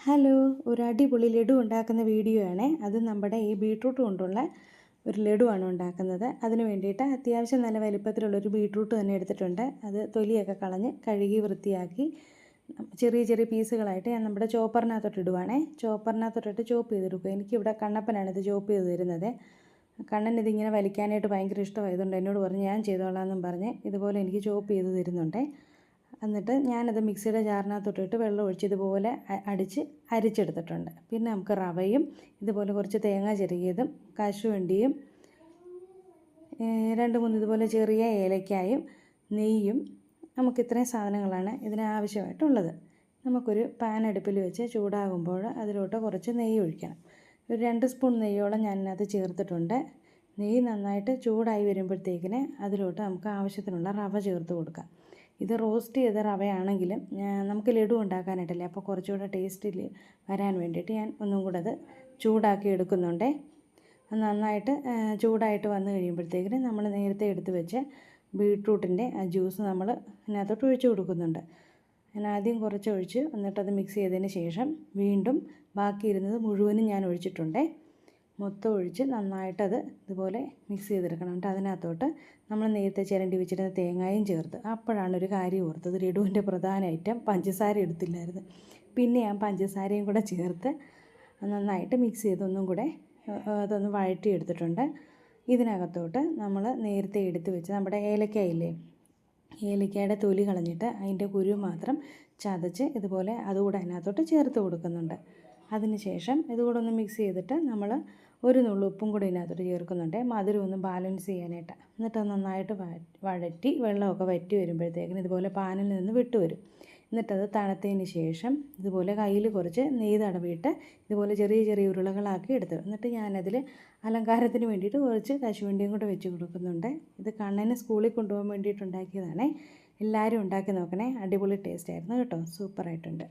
Hello, ഒരു അടിപൊളി ലഡു ഉണ്ടാക്കുന്ന വീഡിയോ ആണ്. അത് നമ്മുടെ ഈ ബീട്രൂട്ട് കൊണ്ടുള്ള ഒരു ലഡുവാണ് ഉണ്ടാക്കുന്നത്. അതിന് വേണ്ടിയിട്ട് അത്യാവശ്യം നല്ല വലിപ്പത്തിലുള്ളൊരു ബീട്രൂട്ട് തന്നെ എടുത്തിട്ടുണ്ട്. അത് തൊലിയൊക്കെ കളഞ്ഞ് കഴുകി വൃത്തിയാക്കി ചെറിയ ചെറിയ പീസുകളായിട്ട് ഞാൻ നമ്മുടെ ചോപ്പറിനകത്തോട്ട് ഇടുവാണേ. ചോപ്പറിനകത്തോട്ടിട്ട് ചോപ്പ് ചെയ്തെടുക്കുക. എനിക്കിവിടെ കണ്ണപ്പനാണ് ഇത് ചോപ്പ് ചെയ്ത് തരുന്നത്. കണ്ണൻ ഇതിങ്ങനെ വലിക്കാനായിട്ട് ഭയങ്കര ഇഷ്ടമായതുകൊണ്ട് എന്നോട് പറഞ്ഞ് ഞാൻ ചെയ്തോളാമെന്നും പറഞ്ഞ് ഇതുപോലെ എനിക്ക് ചോപ്പ് ചെയ്ത് തരുന്നുണ്ട്. എന്നിട്ട് ഞാനത് മിക്സിയുടെ ജാറിനകത്തോട്ടിട്ട് വെള്ളം ഒഴിച്ച് ഇതുപോലെ അരിച്ചെടുത്തിട്ടുണ്ട്. പിന്നെ നമുക്ക് റവയും ഇതുപോലെ കുറച്ച് തേങ്ങ ചിരകിയതും കശുവണ്ടിയും 2-3 ഇതുപോലെ ചെറിയ ഏലക്കായും നെയ്യും നമുക്ക് ഇത്രയും സാധനങ്ങളാണ് ഇതിനാവശ്യമായിട്ടുള്ളത്. നമുക്കൊരു പാൻ അടുപ്പിൽ വെച്ച് ചൂടാകുമ്പോൾ അതിലോട്ട് കുറച്ച് നെയ്യ് ഒഴിക്കണം. ഒരു 2 സ്പൂൺ നെയ്യോളം ഞാനതിനകത്ത് ചേർത്തിട്ടുണ്ട്. നെയ്യ് നന്നായിട്ട് ചൂടായി വരുമ്പോഴത്തേക്കിന് അതിലോട്ട് നമുക്ക് ആവശ്യത്തിനുള്ള റവ ചേർത്ത് കൊടുക്കാം. ഇത് റോസ്റ്റ് ചെയ്ത റവയാണെങ്കിലും നമുക്ക് ലഡു ഉണ്ടാക്കാനായിട്ടല്ലേ, അപ്പോൾ കുറച്ചുകൂടെ ടേസ്റ്റിൽ വരാൻ വേണ്ടിയിട്ട് ഞാൻ ഒന്നും കൂടെ അത് ചൂടാക്കി എടുക്കുന്നുണ്ട്. നന്നായിട്ട് ചൂടായിട്ട് വന്നു കഴിയുമ്പോഴത്തേക്കിന് നമ്മൾ നേരത്തെ എടുത്ത് വെച്ച് ബീട്രൂട്ടിൻ്റെ ആ ജ്യൂസ് നമ്മൾ അതിനകത്തോട്ട് ഒഴിച്ച് കൊടുക്കുന്നുണ്ട്. ഞാൻ ആദ്യം കുറച്ച് ഒഴിച്ച് എന്നിട്ടത് മിക്സ് ചെയ്തതിന് ശേഷം വീണ്ടും ബാക്കിയിരുന്നത് മുഴുവനും ഞാൻ ഒഴിച്ചിട്ടുണ്ട്. മൊത്തം ഒഴിച്ച് നന്നായിട്ടത് ഇതുപോലെ മിക്സ് ചെയ്തെടുക്കണം. എന്നിട്ട് അതിനകത്തോട്ട് നമ്മൾ നേരത്തെ ചിരണ്ടി വെച്ചിരുന്ന തേങ്ങയും ചേർത്ത്. അപ്പോഴാണ് ഒരു കാര്യം ഓർത്തത്, ലഡുവിൻ്റെ പ്രധാന ഐറ്റം പഞ്ചസാര എടുത്തില്ലായിരുന്നു. പിന്നെ ഞാൻ പഞ്ചസാരയും കൂടെ ചേർത്ത് നന്നായിട്ട് മിക്സ് ചെയ്ത് ഒന്നും കൂടെ അതൊന്ന് വഴറ്റി എടുത്തിട്ടുണ്ട്. ഇതിനകത്തോട്ട് നമ്മൾ നേരത്തെ എടുത്ത് വെച്ച് നമ്മുടെ ഏലക്കായില്ലേ, ഏലക്കായുടെ തൊലി കളഞ്ഞിട്ട് അതിൻ്റെ കുരു മാത്രം ചതച്ച് ഇതുപോലെ അതുകൂടെ അതിനകത്തോട്ട് ചേർത്ത് കൊടുക്കുന്നുണ്ട്. അതിനുശേഷം ഇതുകൂടെ ഒന്ന് മിക്സ് ചെയ്തിട്ട് നമ്മൾ ഒരു നുള്ളു ഉപ്പും കൂടി ഇതിനകത്തോട്ട് ചേർക്കുന്നുണ്ട്, മധുരം ഒന്ന് ബാലൻസ് ചെയ്യാനായിട്ട്. എന്നിട്ട് നന്നായിട്ട് വഴറ്റി വെള്ളമൊക്കെ വറ്റി വരുമ്പോഴത്തേക്കിന് ഇതുപോലെ പാനിൽ നിന്ന് വിട്ട് വരും. എന്നിട്ടത് തണുത്തതിന് ശേഷം ഇതുപോലെ കയ്യിൽ കുറച്ച് നെയ്യ് തടവിയിട്ട് ഇതുപോലെ ചെറിയ ചെറിയ ഉരുളകളാക്കി എടുത്തു. എന്നിട്ട് ഞാനതിൽ അലങ്കാരത്തിന് വേണ്ടിയിട്ട് കുറച്ച് കശുവണ്ടിയും കൂടെ വെച്ച് കൊടുക്കുന്നുണ്ട്. ഇത് കണ്ണന് സ്കൂളിൽ കൊണ്ടുപോകാൻ വേണ്ടിയിട്ട് ഉണ്ടാക്കിയതാണേ. എല്ലാവരും ഉണ്ടാക്കി നോക്കണേ, അടിപൊളി ടേസ്റ്റ് ആയിരുന്നു കേട്ടോ, സൂപ്പറായിട്ടുണ്ട്.